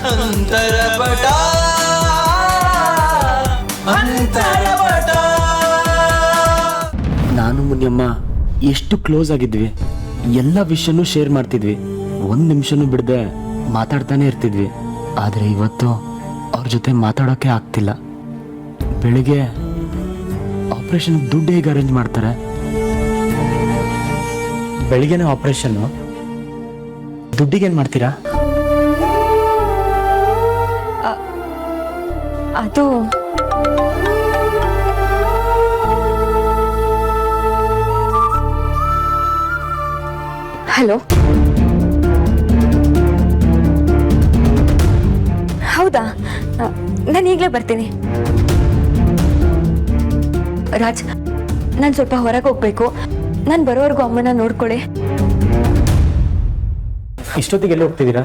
ಅಂತರಪಟ ಅಂತರಪಟ. ನಾನು ಮುನಿಯಮ್ಮ ಎಷ್ಟು ಕ್ಲೋಸ್ ಆಗಿದ್ವಿ, ಎಲ್ಲ ವಿಷಯನೂ ಶೇರ್ ಮಾಡ್ತಿದ್ವಿ, ಒಂದ್ ನಿಮಿಷನೂ ಬಿಡದೆ ಮಾತಾಡ್ತಾನೆ ಇರ್ತಿದ್ವಿ. ಆದ್ರೆ ಇವತ್ತು ಅವ್ರ ಜೊತೆ ಮಾತಾಡೋಕೆ ಆಗ್ತಿಲ್ಲ. ಬೆಳಿಗ್ಗೆ ಆಪರೇಷನ್ ದುಡ್ಡು ಹೇಗೆ ಅರೇಂಜ್ ಮಾಡ್ತಾರೆ? ಬೆಳಿಗ್ಗೆನೇ ಆಪರೇಷನ್, ದುಡ್ಡಿಗೇನು ಮಾಡ್ತೀರಾ? ಅದು ಹಲೋ, ಹೌದಾ? ನಾನು ಈಗಲೇ ಬರ್ತೀನಿ. ರಾಜ್, ನಾನು ಸ್ವಲ್ಪ ಹೊರಗೆ ಹೋಗ್ಬೇಕು. ನಾನು ಬರೋವರೆಗೂ ಅಮ್ಮನ ನೋಡ್ಕೊಳ್ಳಿ. ಇಷ್ಟೊತ್ತಿಗೆ ಎಲ್ಲಿ ಹೋಗ್ತಿದ್ದೀರಾ?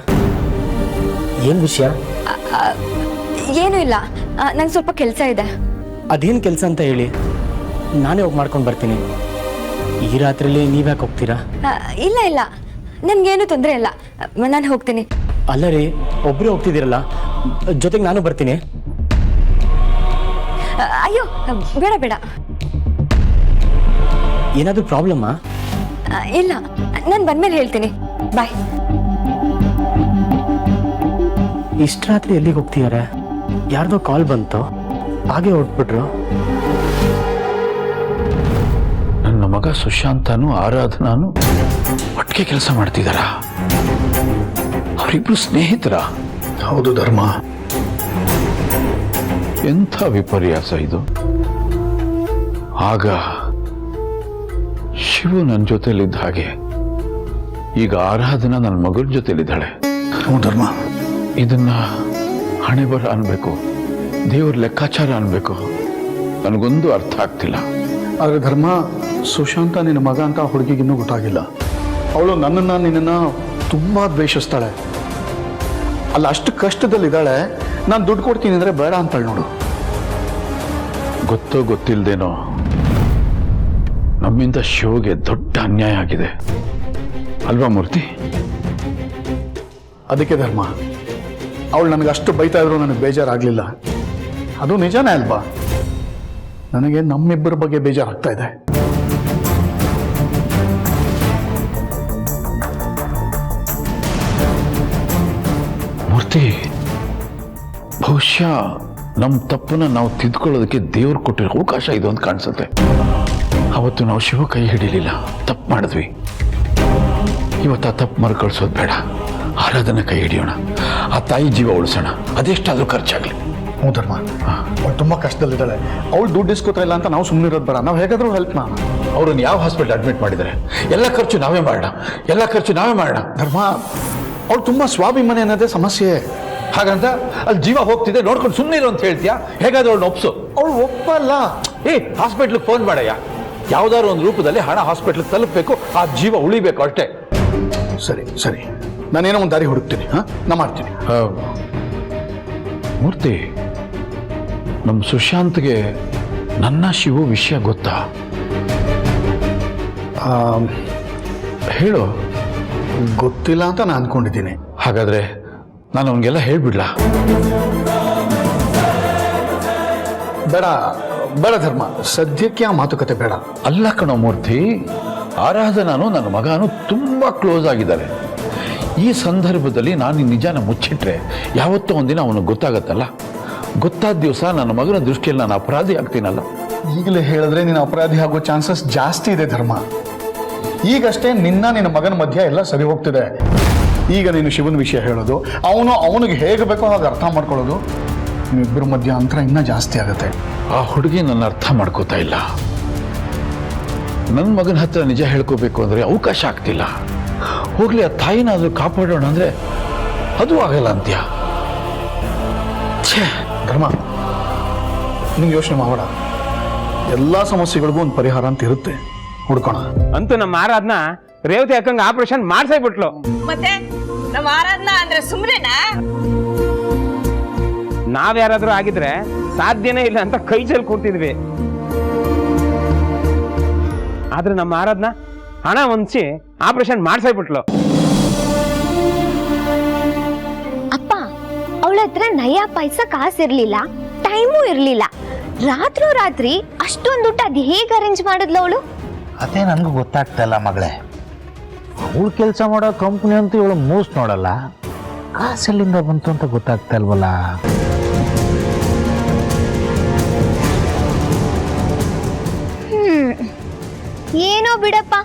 ಏನು ವಿಷಯ? ಏನೂ ಇಲ್ಲ, ನಂಗೆ ಸ್ವಲ್ಪ ಕೆಲಸ ಇದೆ. ಅದೇನು ಕೆಲಸ ಅಂತ ಹೇಳಿ, ನಾನೇ ಹೋಗಿ ಮಾಡ್ಕೊಂಡು ಬರ್ತೀನಿ. ಈ ರಾತ್ರಿಯಲ್ಲಿ ನೀವ್ಯಾಕೆ ಹೋಗ್ತೀರಾ? ಇಲ್ಲ ಇಲ್ಲ, ನನ್ಗೇನು ತೊಂದರೆ ಇಲ್ಲ, ನಾನು ಹೋಗ್ತೀನಿ. ಅಲ್ಲ ರೀ, ಒಬ್ಬರೇ ಹೋಗ್ತಿದ್ದೀರಲ್ಲ, ಜೊತೆಗೆ ನಾನು ಬರ್ತೀನಿ. ಅಯ್ಯೋ ಬೇಡ ಬೇಡ. ಏನಾದರೂ ಪ್ರಾಬ್ಲಮ್ಮಾ? ಇಲ್ಲ, ನಾನು ಬಂದ್ಮೇಲೆ ಹೇಳ್ತೀನಿ. ಬಾಯ್. ಇಷ್ಟು ರಾತ್ರಿ ಎಲ್ಲಿಗೆ ಹೋಗ್ತಿದ್ದಾರೆ? ಯಾರ್ದೋ ಕಾಲ್ ಬಂತು, ಹಾಗೆ ಹೊರಟ್ಬಿಟ್ರು. ನನ್ನ ಮಗ ಸುಶಾಂತನು ಆರಾಧನಾನು ಒಟ್ಟಿಗೆ ಕೆಲಸ ಮಾಡ್ತಿದ್ದಾರ? ಅವರಿಬ್ರು ಸ್ನೇಹಿತರ? ಹೌದು ಧರ್ಮ, ಎಂಥ ವಿಪರ್ಯಾಸ ಇದು. ಆಗ ಶಿವು ನನ್ನ ಜೊತೆಲಿದ್ದ ಹಾಗೆ ಈಗ ಆರಾಧನಾ ನನ್ನ ಮಗಳ ಜೊತೆಲಿದ್ದಾಳೆ. ಧರ್ಮ, ಇದನ್ನ ಹಣೆ ಬರ ಅನ್ಬೇಕು, ದೇವ್ರ ಲೆಕ್ಕಾಚಾರ ಅನ್ಬೇಕು, ನನಗೊಂದು ಅರ್ಥ ಆಗ್ತಿಲ್ಲ. ಆದರೆ ಧರ್ಮ, ಸುಶಾಂತ ನಿನ್ನ ಮಗ ಅಂತ ಹುಡುಗಿಗಿನ್ನೂ ಗೊತ್ತಾಗಿಲ್ಲ. ಅವಳು ನನ್ನನ್ನು ನಿನ್ನನ್ನು ತುಂಬ ದ್ವೇಷಿಸ್ತಾಳೆ. ಅಲ್ಲ, ಅಷ್ಟು ಕಷ್ಟದಲ್ಲಿದ್ದಾಳೆ. ನಾನು ದುಡ್ಡು ಕೊಡ್ತೀನಿ ಅಂದರೆ ಬೇಡ ಅಂತಾಳೆ ನೋಡು. ಗೊತ್ತೋ ಗೊತ್ತಿಲ್ದೇನೋ ನಮ್ಮಿಂದ ಶಿವಗೆ ದೊಡ್ಡ ಅನ್ಯಾಯ ಆಗಿದೆ ಅಲ್ವಾ ಮೂರ್ತಿ? ಅದಕ್ಕೆ ಧರ್ಮ, ಅವಳು ನನಗೆ ಅಷ್ಟು ಬೈತಾ ಇದ್ರು ನನಗೆ ಬೇಜಾರಾಗಲಿಲ್ಲ. ಅದು ನಿಜನೇ ಅಲ್ವಾ? ನನಗೆ ನಮ್ಮಿಬ್ಬರ ಬಗ್ಗೆ ಬೇಜಾರಾಗ್ತಾ ಇದೆ. ಮೂರ್ತಿ, ಬಹುಶಃ ನಮ್ಮ ತಪ್ಪನ್ನ ನಾವು ತಿದ್ಕೊಳ್ಳೋದಕ್ಕೆ ದೇವ್ರು ಕೊಟ್ಟಿರೋ ಅವಕಾಶ ಇದು ಅಂತ ಕಾಣಿಸುತ್ತೆ. ಅವತ್ತು ನಾವು ಶಿವ ಕೈ ಹಿಡಿಲಿಲ್ಲ, ತಪ್ಪು ಮಾಡಿದ್ವಿ. ಇವತ್ತು ಆ ತಪ್ಪು ಮರುಕಳಿಸೋದು ಬೇಡ, ಆರಾಧನೆ ಕೈ ಹಿಡಿಯೋಣ, ಆ ತಾಯಿ ಜೀವ ಉಳಿಸೋಣ, ಅದೆಷ್ಟಾದ್ರೂ ಖರ್ಚಾಗಲಿ. ಹ್ಞೂ ಧರ್ಮ, ಅವಳು ತುಂಬ ಕಷ್ಟದಲ್ಲಿದ್ದಾಳೆ. ಅವಳು ದುಡ್ಡು ಇಸ್ಕೋತಾ ಇಲ್ಲ ಅಂತ ನಾವು ಸುಮ್ಮನೆ ಇರೋದು ಬೇಡ, ನಾವು ಹೇಗಾದರೂ ಹೆಲ್ಪ್ ಮಾಡೋಣ. ಅವ್ರನ್ನ ಯಾವ ಹಾಸ್ಪಿಟಲ್ ಅಡ್ಮಿಟ್ ಮಾಡಿದ್ದಾರೆ? ಎಲ್ಲ ಖರ್ಚು ನಾವೇ ಮಾಡೋಣ, ಎಲ್ಲ ಖರ್ಚು ನಾವೇ ಮಾಡೋಣ. ಧರ್ಮ, ಅವಳು ತುಂಬ ಸ್ವಾಭಿಮಾನಿ ಅನ್ನೋದೇ ಸಮಸ್ಯೆ. ಹಾಗಂತ ಅಲ್ಲಿ ಜೀವ ಹೋಗ್ತಿದೆ ನೋಡ್ಕೊಂಡು ಸುಮ್ಮನೆ ಇರು ಅಂತ ಹೇಳ್ತೀಯಾ? ಹೇಗಾದ್ರೂ ಅವಳನ್ನ ಒಪ್ಸು. ಅವಳು ಒಪ್ಪಲ್ಲ. ಹಾಸ್ಪಿಟ್ಲಿಗೆ ಫೋನ್ ಮಾಡಯ್ಯ, ಯಾವ್ದಾದ್ರು ಒಂದು ರೂಪದಲ್ಲಿ ಹಣ ಹಾಸ್ಪಿಟ್ಲಿಗೆ ತಲುಪಬೇಕು, ಆ ಜೀವ ಉಳಿಬೇಕು ಅಷ್ಟೇ. ಸರಿ ಸರಿ, ನಾನೇನೋ ಒಂದು ದಾರಿ ಹುಡುಕ್ತೀನಿ. ನಾ ಮಾಡ್ತೀನಿ. ಮೂರ್ತಿ, ನಮ್ಮ ಸುಶಾಂತ್ಗೆ ನನ್ನ ಶಿವು ವಿಷಯ ಗೊತ್ತಾ? ಹೇಳು. ಗೊತ್ತಿಲ್ಲ ಅಂತ ನಾನು ಅನ್ಕೊಂಡಿದ್ದೀನಿ. ಹಾಗಾದ್ರೆ ನಾನು ಅವನಿಗೆಲ್ಲ ಹೇಳ್ಬಿಡ್ಲಾ? ಬೇಡ ಬೇಡ ಧರ್ಮ, ಸದ್ಯಕ್ಕೆ ಆ ಮಾತುಕತೆ ಬೇಡ. ಅಲ್ಲ ಕಣೋ ಮೂರ್ತಿ, ಆರಾಧನಾನು ನನ್ನ ಮಗನು ತುಂಬಾ ಕ್ಲೋಸ್ ಆಗಿದ್ದಾರೆ. ಈ ಸಂದರ್ಭದಲ್ಲಿ ನಾನು ಈ ನಿಜಾನ ಮುಚ್ಚಿಟ್ರೆ ಯಾವತ್ತೋ ಒಂದಿನ ಅವನಿಗೆ ಗೊತ್ತಾಗತ್ತಲ್ಲ. ಗೊತ್ತಾದ ದಿವಸ ನನ್ನ ಮಗನ ದೃಷ್ಟಿಯಲ್ಲಿ ನಾನು ಅಪರಾಧಿ ಆಗ್ತೀನಲ್ಲ. ಈಗಲೇ ಹೇಳಿದ್ರೆ ನೀನು ಅಪರಾಧಿ ಆಗೋ ಚಾನ್ಸಸ್ ಜಾಸ್ತಿ ಇದೆ ಧರ್ಮ. ಈಗಷ್ಟೇ ನಿನ್ನ ಮಗನ ಮಧ್ಯೆ ಎಲ್ಲ ಸರಿ ಹೋಗ್ತಿದೆ. ಈಗ ನೀನು ಶಿವನ ವಿಷಯ ಹೇಳೋದು, ಅವನಿಗೆ ಹೇಗೆ ಬೇಕೋ ಹಾಗೆ ಅರ್ಥ ಮಾಡ್ಕೊಳ್ಳೋದು, ನಿಮ್ಮಿಬ್ಬರ ಮಧ್ಯ ಅಂತರ ಇನ್ನೂ ಜಾಸ್ತಿ ಆಗುತ್ತೆ. ಆ ಹುಡುಗಿ ನನ್ನ ಅರ್ಥ ಮಾಡ್ಕೋತಾ ಇಲ್ಲ. ನನ್ನ ಮಗನ ಹತ್ರ ನಿಜ ಹೇಳ್ಕೋಬೇಕು ಅಂದರೆ ಅವಕಾಶ ಆಗ್ತಿಲ್ಲ. ಹೋಗ್ಲಿ, ಆ ತಾಯಿನಾದ್ರೂ ಕಾಪಾಡೋಣ ಅಂದರೆ ಅದು ಆಗಲ್ಲ ಅಂತ್ಯ. ಛೇ ಧರ್ಮ, ನಿಂಗೆ ಯೋಚನೆ ಮಾಡೋಣ. ಎಲ್ಲ ಸಮಸ್ಯೆಗಳಿಗೂ ಒಂದು ಪರಿಹಾರ ಅಂತ ಇರುತ್ತೆ, ಹುಡ್ಕೋಣ. ಅಂತೂ ನಮ್ಮ ಆರಾಧನಾ ರೇವತಿ ಅಕ್ಕಂಗೆ ಆಪರೇಷನ್ ಮಾಡ್ಸೇ ಬಿಟ್ಲು. ಮತ್ತೆ ನಮ್ಮ ಆರಾಧನಾ ಅಂದ್ರೆ ಸುಮ್ಮನೆನಾ? ನಾವ್ಯಾರಾದ್ರೂ ಆಗಿದ್ರೆ ಸಾಧ್ಯನೇ ಇಲ್ಲ ಅಂತ ಕೈ ಚೆಲ್ಲಿ ಕೂರ್ತಿದ್ವಿ. ಆದ್ರೆ ನಮ್ಮ ಆರಾಧನಾ ಹಣ ಹೊಂದಿಸಿ ಆಪರೇಷನ್ ಮಾಡ್ಸೇ ಬಿಟ್ಲು. ಅಪ್ಪ, ಅವಳ ಹತ್ರ ನಯಾ ಪೈಸ ಕಾಸಿರ್ಲಿಲ್ಲ, ಟೈಮು ಇರ್ಲಿಲ್ಲ. ರಾತ್ರಿ ಅಷ್ಟೊಂದು ದುಡ್ಡು ಅದು ಹೇಗೆ ಅರೇಂಜ್ ಮಾಡಿದ್ಲು ಅವಳು? ಅದೇ ನನಗೂ ಗೊತ್ತಾಗ್ತಾ ಇಲ್ಲ ಮಗಳೇ. ಅವಳು ಕೆಲಸ ಮಾಡೋ ಕಂಪ್ನಿ ಅಂತೂ ಇವಳು ಮೂಸ್ ನೋಡಲ್ಲ, ಕಾಸೆಲ್ಲಿಂದ ಬಂತು ಅಂತ ಗೊತ್ತಾಗ್ತಾ ಇಲ್ವಲ್ಲ. ಏನೋ ಬಿಡಪ್ಪ,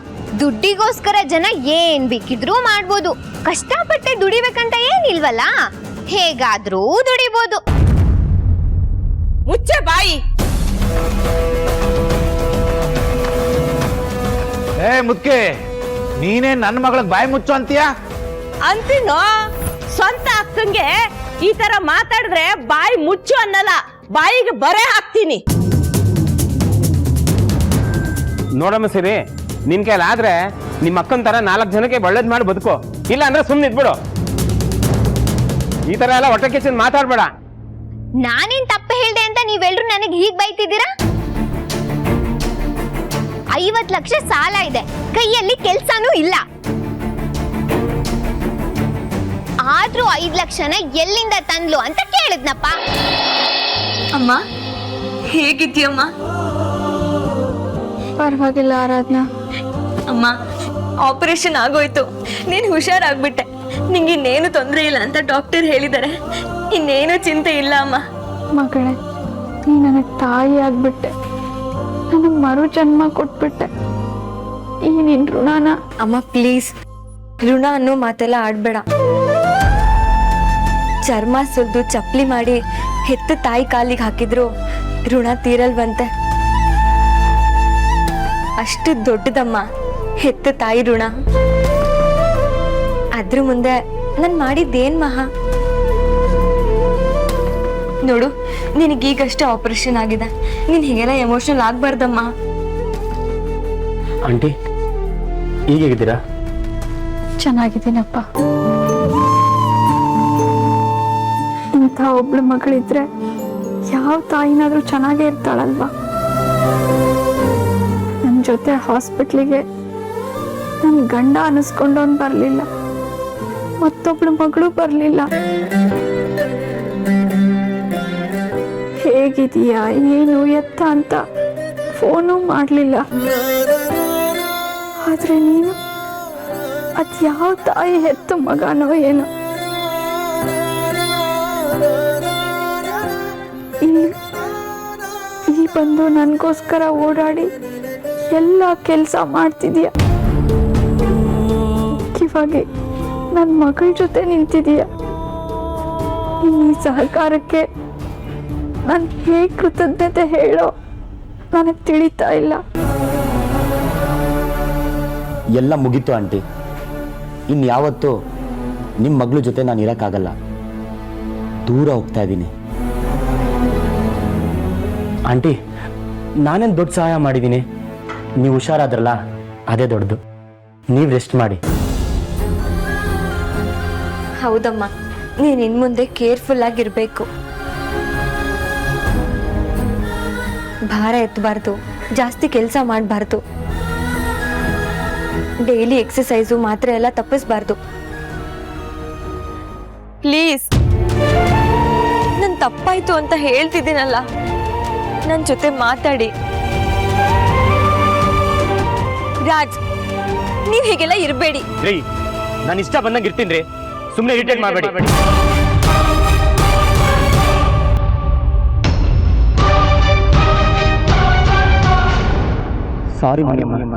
ದುಡ್ಡಿಗೋಸ್ಕರ ಜನ ಏನ್ ಬೇಕಿದ್ರೂ ಮಾಡ್ಬೋದು. ಕಷ್ಟಪಟ್ಟೆ ದುಡಿಬೇಕಂತ ಏನಿಲ್ವಲ್ಲ, ಹೇಗಾದ್ರೂ ದುಡಿಬೋದು. ಮುಚ್ಚೆ ಬಾಯಿ. ಏ ಮುದ್ಕೆ, ನೀನೇ ನನ್ನ ಮಗಳಿಗೆ ಬಾಯಿ ಮುಚ್ಚು ಅಂತೀಯ? ಅಂತೀನೋ, ಸ್ವಂತ ಅಕ್ಕಂಗೆ ಈ ತರ ಮಾತಾಡಿದ್ರೆ ಬಾಯಿ ಮುಚ್ಚು ಅನ್ನಲ್ಲ, ಬಾಯಿಗೆ ಬರೆ ಹಾಕ್ತೀನಿ. ನೋಡಮ್ಮ ಸಿರಿ, ನಿನ್ ಕೈಲಾದ್ರೆ ನಿಮ್ಮ ಅಕ್ಕನ ತರ 4 ಜನಕ್ಕೆ ಒಳ್ಳೇದ್ ಮಾಡಿ ಬದುಕೋ, ಇಲ್ಲ ಅಂದ್ರೆ ಸುಮ್ಮನೆ ಇದ್ಬಿಡು. ಈ ತರ ಎಲ್ಲ ಹೊಟ್ಟೆ ಕಿಚ್ಚನ್ ಮಾತಾಡ್ಬೇಡ. ನಾನೇನ್ ತಪ್ಪು ಹೇಳ್ದೆ ಅಂತ ನೀವೆಲ್ರು ನನಗೆ ಹೀಗ್ ಬೈತಿದ್ದೀರಾ? 50 ಲಕ್ಷ ಸಾಲ ಇದೆ, ಕೈಯಲ್ಲಿ ಕೆಲ್ಸಾನೂ ಇಲ್ಲ. ಆದ್ರೂ 5 ಲಕ್ಷನ ಎಲ್ಲಿಂದ ತಂದ್ಲು ಅಂತ ಕೇಳಿದ್ನಪ್ಪ. ಅಮ್ಮ ಹೇಗಿದ್ಯಮ್ಮ? ಪರವಾಗಿಲ್ಲ ಆರಾಧನಾ. ಅಮ್ಮ ಆಪರೇಷನ್ ಆಗೋಯ್ತು, ನೀನು ಹುಷಾರಾಗ್ಬಿಟ್ಟೆ. ನಿಂಗೆ ಇನ್ನೇನು ತೊಂದರೆ ಇಲ್ಲ ಅಂತ ಡಾಕ್ಟರ್ ಹೇಳಿದ್ದಾರೆ. ಇನ್ನೇನು ಚಿಂತೆ ಇಲ್ಲ ಅಮ್ಮ. ಮಗಳೇ, ನೀ ನನಗೆ ತಾಯಿ ಆಗ್ಬಿಟ್ಟೆ, ನನಗೆ ಮರು ಜನ್ಮ ಕೊಟ್ಬಿಟ್ಟೆ. ಈ ನಿನ್ ಋಣನ. ಅಮ್ಮ ಪ್ಲೀಸ್, ಋಣ ಅನ್ನೋ ಮಾತೆಲ್ಲ ಆಡ್ಬೇಡ. ಚರ್ಮ ಸುಲ್ದು ಚಪ್ಲಿ ಮಾಡಿ ಹೆತ್ತ ತಾಯಿ ಕಾಲಿಗೆ ಹಾಕಿದ್ರು ಋಣ ತೀರಲ್ವಂತೆ. ಅಷ್ಟು ದೊಡ್ಡದಮ್ಮ ಹೆತ್ತ ತಾಯಿ ಋಣ. ಅದ್ರ ಮುಂದೆ ನಾನು ಮಾಡಿದ್ದೇನ್ ಮಹಾ? ನೋಡು, ನಿನಗೀಗಷ್ಟೇ ಆಪರೇಷನ್ ಆಗಿದೆ, ನೀನ್ ಹೀಗೆಲ್ಲ ಎಮೋಷನಲ್ ಆಗ್ಬಾರ್ದಮ್ಮ. ಆಂಟಿ ಈಗ ಹೇಗಿದ್ದೀರಾ? ಚೆನ್ನಾಗಿದ್ದೀನಪ್ಪ. ಇಂಥ ಒಬ್ಳು ಮಗಳಿದ್ರೆ ಯಾವ ತಾಯಿನಾದ್ರೂ ಚೆನ್ನಾಗೇ ಇರ್ತಾಳಲ್ವಾ? ನನ್ನ ಜೊತೆ ಹಾಸ್ಪಿಟ್ಲಿಗೆ ನನ್ನ ಗಂಡ ಅನ್ನಿಸ್ಕೊಂಡವನ್ ಬರಲಿಲ್ಲ, ಮತ್ತೊಬ್ಳು ಮಗಳು ಬರಲಿಲ್ಲ. ಹೇಗಿದೀಯಾ ಏನು ಎತ್ತ ಅಂತ ಫೋನು ಮಾಡಲಿಲ್ಲ. ಆದ್ರೆ ನೀನು ಅದ್ಯಾವ ತಾಯಿ ಹೆತ್ತ ಮಗನೋ ಏನೋ, ಇಲ್ಲಿ ಬಂದು ನನಗೋಸ್ಕರ ಓಡಾಡಿ ಎಲ್ಲ ಕೆಲಸ ಮಾಡ್ತಿದೀಯ. ಮುಖ್ಯವಾಗಿ ನನ್ನ ಮಗಳ ಜೊತೆ ನಿಂತಿದೀಯ. ಈ ಸಹಕಾರಕ್ಕೆ ನಾನು ಹೇಗೆ ಕೃತಜ್ಞತೆ ಹೇಳೋ ನನಗೆ ತಿಳಿತಾ ಇಲ್ಲ. ಎಲ್ಲ ಮುಗೀತು ಆಂಟಿ. ಇನ್ಯಾವತ್ತೂ ನಿಮ್ಮ ಮಗಳ ಜೊತೆ ನಾನು ಇರೋಕ್ಕಾಗಲ್ಲ, ದೂರ ಹೋಗ್ತಾ ಇದ್ದೀನಿ. ಆಂಟಿ, ನಾನೇನು ದೊಡ್ಡ ಸಹಾಯ ಮಾಡಿದ್ದೀನಿ? ನೀವು ಹುಷಾರಾದ್ರಲ್ಲ, ಅದೇ ದೊಡ್ಡದು. ನೀವು ರೆಸ್ಟ್ ಮಾಡಿ. ಹೌದಮ್ಮ, ನೀನ್ ಇನ್ ಮುಂದೆ ಕೇರ್ಫುಲ್ ಆಗಿರ್ಬೇಕು. ಭಾರ ಎತ್ತಬಾರ್ದು, ಜಾಸ್ತಿ ಕೆಲಸ ಮಾಡಬಾರ್ದು, ಡೈಲಿ ಎಕ್ಸಸೈಸು ಮಾತ್ರೆ ಎಲ್ಲ ತಪ್ಪಿಸ್ಬಾರ್ದು. ಪ್ಲೀಸ್, ನನ್ ತಪ್ಪಾಯ್ತು ಅಂತ ಹೇಳ್ತಿದ್ದೀನಲ್ಲ, ನನ್ನ ಜೊತೆ ಮಾತಾಡಿ. ರಾಜ್, ನೀವ್ ಹೀಗೆಲ್ಲ ಇರಬೇಡಿ. ನಾನು ಇಷ್ಟ ಬಂದಂಗೆ ಇರ್ತೀನಿ, ಸುಮ್ಮನೆ ಇರಿಟೇಟ್ ಮಾಡಬೇಡಿ. ಸಾರಿ ಮರಿಯಮ್ಮ.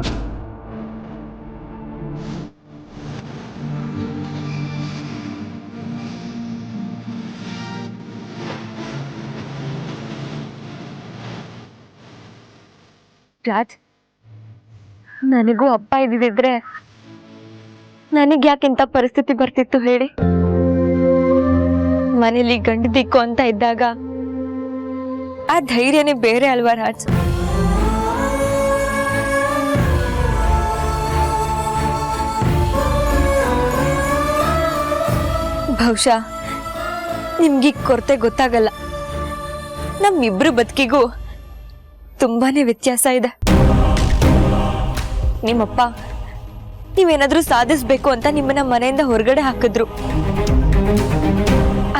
ರಾಜ್, ನನಗೂ ಅಪ್ಪ ಇದ್ದಿದ್ರೆ ನನಗೆ ಯಾಕೆಂತ ಪರಿಸ್ಥಿತಿ ಬರ್ತಿತ್ತು ಹೇಳಿ? ಮನೇಲಿ ಗಂಡು ದಿಕ್ಕು ಅಂತ ಇದ್ದಾಗ ಆ ಧೈರ್ಯನೇ ಬೇರೆ ಅಲ್ವಾ ರಾಜ್? ಬಹುಶಃ ನಿಮ್ಗೆ ಕೊರತೆ ಗೊತ್ತಾಗಲ್ಲ, ನಮ್ಮಿಬ್ರು ಬದುಕಿಗೂ ತುಂಬಾನೇ ವ್ಯತ್ಯಾಸ ಇದೆ. ನಿಮ್ಮಪ್ಪ ನೀವೇನಾದ್ರೂ ಸಾಧಿಸ್ಬೇಕು ಅಂತ ನಿಮ್ಮನ್ನ ಮನೆಯಿಂದ ಹೊರಗಡೆ ಹಾಕಿದ್ರು,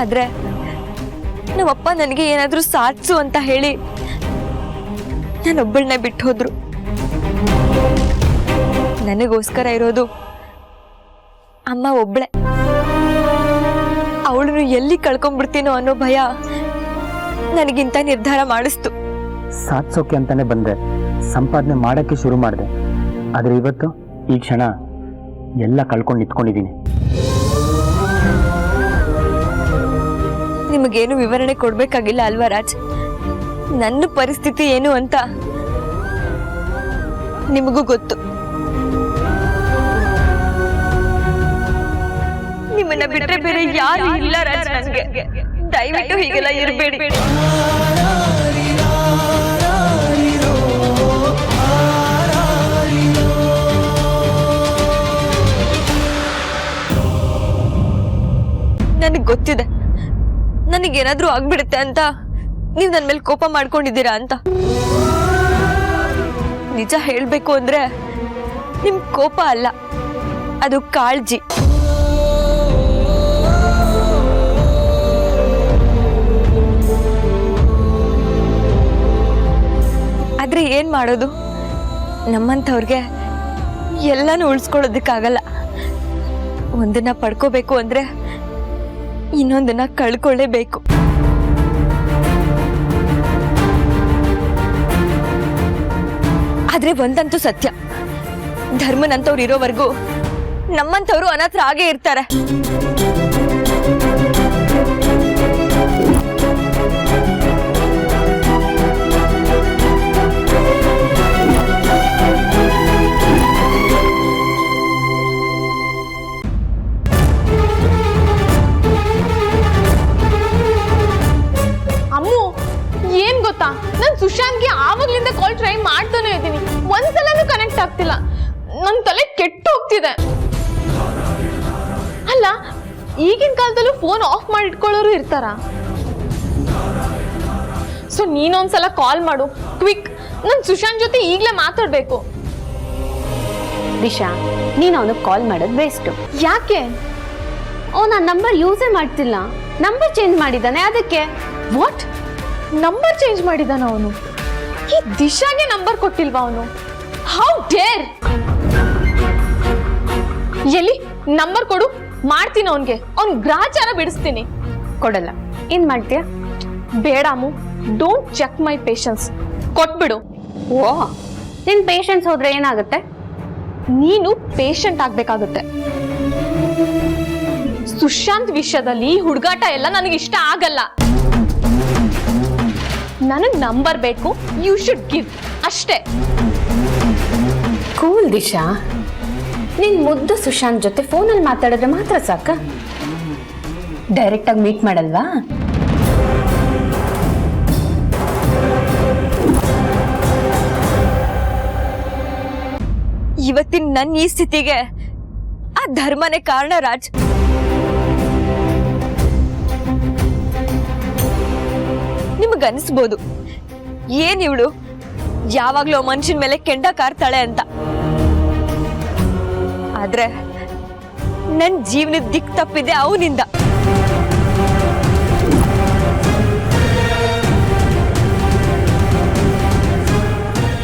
ಆದ್ರೆ ನಮ್ಮಪ್ಪ ನನಗೆ ಏನಾದ್ರೂ ಸಾಧಿಸು ಅಂತ ಹೇಳಿ ನಾನೊಬ್ಬಳನ್ನೇ ಬಿಟ್ಟು ಹೋದ್ರು. ನನಗೋಸ್ಕರ ಇರೋದು ಅಮ್ಮ ಒಬ್ಳೆ. ಅವಳನ್ನು ಎಲ್ಲಿ ಕಳ್ಕೊಂಡ್ಬಿಡ್ತೀನೋ ಅನ್ನೋ ಭಯ ನನಗಿಂತ ನಿರ್ಧಾರ ಮಾಡಿಸ್ತು. ಸಾಧಿಸೋಕೆ ಅಂತಾನೆ ಬಂದೆ, ಸಂಪಾದನೆ ಮಾಡೋಕ್ಕೆ ಶುರು ಮಾಡಿದೆ. ಆದರೆ ಇವತ್ತು ಈ ಕ್ಷಣ ಎಲ್ಲ ಕಳ್ಕೊಂಡು ನಿಂತ್ಕೊಂಡಿದ್ದೀನಿ. ನಿಮಗೇನು ವಿವರಣೆ ಕೊಡ್ಬೇಕಾಗಿಲ್ಲ ಅಲ್ವಾ ರಾಜ್? ನನ್ನ ಪರಿಸ್ಥಿತಿ ಏನು ಅಂತ ನಿಮಗೂ ಗೊತ್ತು. ನಿಮ್ಮನ್ನ ಬಿಟ್ರೆ ಬೇರೆ ಯಾರು ಇಲ್ಲ ರಾಜ್ ನನಗೆ. ದಯವಿಟ್ಟು ಹೀಗೆಲ್ಲ ಇರಬೇಡಿ. ನನಗೆ ಗೊತ್ತಿದೆ ನನಗೇನಾದ್ರೂ ಆಗ್ಬಿಡುತ್ತೆ ಅಂತ ನೀವು ನನ್ನ ಮೇಲೆ ಕೋಪ ಮಾಡ್ಕೊಂಡಿದ್ದೀರಾ ಅಂತ. ನಿಜ ಹೇಳ್ಬೇಕು ಅಂದ್ರೆ ನಿಮ್ ಕೋಪ ಅಲ್ಲ, ಅದು ಕಾಳಜಿ. ಆದ್ರೆ ಏನ್ ಮಾಡೋದು, ನಮ್ಮಂಥವ್ರಿಗೆ ಎಲ್ಲಾನು ಉಳಿಸ್ಕೊಳ್ಳೋದಕ್ಕಾಗಲ್ಲ. ಒಂದನ್ನ ಪಡ್ಕೋಬೇಕು ಅಂದ್ರೆ ಇನ್ನೊಂದನ್ನ ಕಳ್ಕೊಳ್ಳೇಬೇಕು. ಆದ್ರೆ ಒಂದಂತೂ ಸತ್ಯ, ಧರ್ಮನಂತವ್ರು ಇರೋವರೆಗೂ ನಮ್ಮಂಥವ್ರು ಅನಾಥರ ಹಾಗೆ ಇರ್ತಾರೆ. ಅಮ್ಮು, ಏನ್ ಗೊತ್ತಾ, ನಾನು ಸುಶಾಂತ್ಗೆ ಆವಾಗ್ಲಿಂದ ಕಾಲ್ ಟ್ರೈ ಮಾಡ್ತಾನೆ ಇದ್ದೀನಿ, ಒಂದ್ಸಲನೂ ಕನೆಕ್ಟ್ ಆಗ್ತಿಲ್ಲ. ನನ್ನ ತಲೆ ಕೆಟ್ಟು ಹೋಗ್ತಿದೆ. ಅಲ್ಲ, ಈಗಿನ ಕಾಲದಲ್ಲೂ ಫೋನ್ ಆಫ್ ಮಾಡಿ ಇಟ್ಕೊಳ್ಳೋರು ಇರ್ತಾರ. ಸೊ ನೀನೊಂದ್ಸಲ ಕಾಲ್ ಮಾಡು, ಕ್ವಿಕ್. ನಾನು ಸುಶಾಂತ್ ಜೊತೆ ಈಗಲೇ ಮಾತಾಡ್ಬೇಕು. ದಿಶಾ, ನೀನು ಅವನಿಗೆ ಕಾಲ್ ಮಾಡೋದು ಬೇಸ್ಟು. ಯಾಕೆ? ಅವನ ನಂಬರ್ ಯೂಸೇ ಮಾಡ್ತಿಲ್ಲ, ನಂಬರ್ ಚೇಂಜ್ ಮಾಡಿದ್ದಾನೆ ಅದಕ್ಕೆ. ವಾಟ್? ನಂಬರ್ ಚೇಂಜ್ ಮಾಡಿದಾನ ಅವನು? ಈ ದಿಶಾಗೆ ನಂಬರ್ ಕೊಟ್ಟಿಲ್ವಾ ಅವನು? How dare! ಎಲ್ಲಿ ನಂಬರ್ ಕೊಡು, ಮಾಡ್ತೀನಿ ಅವನ್ಗೆ. ಅವ್ನ್ ಗ್ರಾಚಾರ ಬಿಡಿಸ್ತೀನಿ. ಕೊಡಲ್ಲ. ಏನ್ ಮಾಡ್ತೀಯ? ಬೇಡಾಮು, ಡೋಂಟ್ ಚೆಕ್ ಮೈ ಪೇಷನ್ಸ್. ಕೊಟ್ಬಿಡು. ಓ, ನಿನ್ ಪೇಷನ್ಸ್ ಹೋದ್ರೆ ಏನಾಗುತ್ತೆ? ನೀನು ಪೇಷಂಟ್ ಆಗ್ಬೇಕಾಗುತ್ತೆ. ಸುಶಾಂತ್ ವಿಷಯದಲ್ಲಿ ಹುಡುಗಾಟ ಎಲ್ಲ ನನಗೆ ಇಷ್ಟ ಆಗಲ್ಲ. ನನಗ್ ನಂಬರ್ ಬೇಕು, ಯು ಶುಡ್ ಗಿವ್, ಅಷ್ಟೇ. ಕೂಲ್ ದಿಶಾ, ನಿನ್ ಮುದ್ದು ಸುಶಾಂತ್ ಜೊತೆ ಫೋನಲ್ಲಿ ಮಾತಾಡಿದ್ರೆ ಮಾತ್ರ ಸಾಕ? ಡೈರೆಕ್ಟ್ ಆಗಿ ಮೀಟ್ ಮಾಡಲ್ವಾ? ಇವತ್ತಿನ ನನ್ನ ಈ ಸ್ಥಿತಿಗೆ ಆ ಧರ್ಮನೇ ಕಾರಣ ರಾಜ್. ನಿಮಗನ್ಸ್ಬೋದು, ಏನ್ ಇವಳು ಯಾವಾಗ್ಲೂ ಮನುಷ್ಯನ ಮೇಲೆ ಕೆಂಡ ಕಾರ್ತಾಳೆ ಅಂತ. ಆದ್ರೆ ನನ್ ಜೀವನದ ದಿಕ್ ತಪ್ಪಿದೆ ಅವನಿಂದ.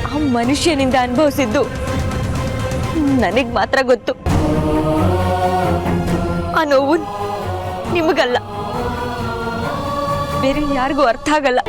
ಆ ಮನುಷ್ಯನಿಂದ ಅನುಭವಿಸಿದ್ದು ನನಗ್ ಮಾತ್ರ ಗೊತ್ತು. ಆ ನೋವು ನಿಮಗಲ್ಲ, ಬೇರೆ ಯಾರಿಗೂ ಅರ್ಥ ಆಗಲ್ಲ.